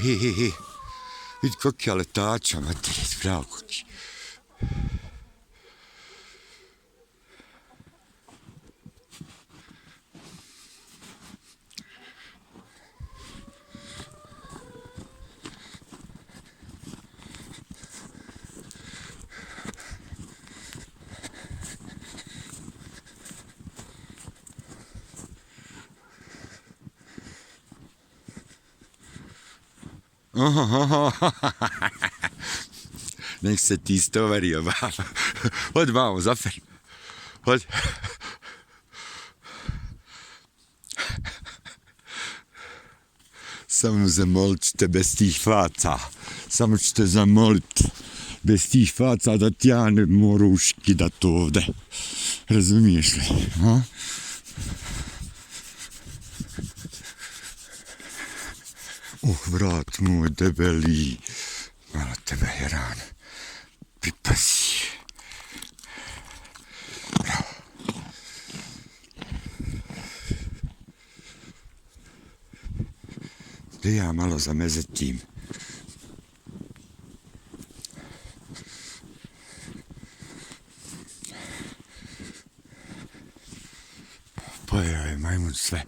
Vidi kolika letača, materi, bravo kući. Nek se ti istovario, baba. Hod vamo, Zafer. Hod. Samo zamolit ću te bez tih faca. Samo ću te zamolit bez tih faca da ti ja ne moru uškidat ovde. Razumiješ li? Ha? Vrat moj debeli. Malo tebe je rano. Pripazi. Bravo. Da ja malo zamezetim. Pojeo je majmun sve.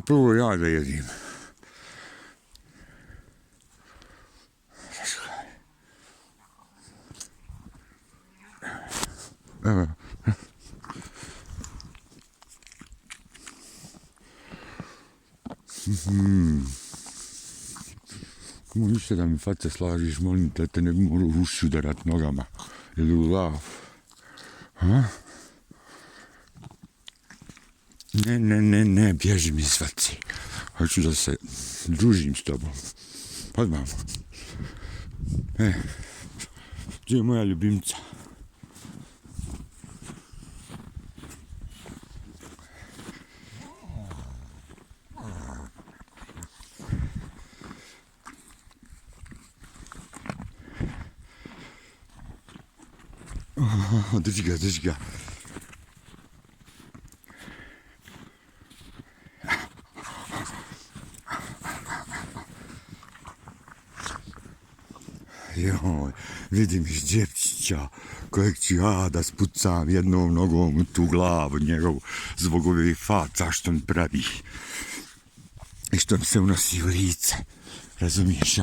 Prvo ja da jedim. Evo. Kako ništa da mi face slažiš, molim te ne moru uši udarat nogama. Ili u glavu. Ha? Ne, bježi mi iz face. Hoću da se družim s tobom. Hod vamo. Gdje je moja ljubimca? Drži ga. Joj, vidim iz džepčića kojeg ću ja da spucam jednom nogom u tu glavu njegovu zbog ovih faca što mi pravi i što mi se unosi u lice. Razumiješ?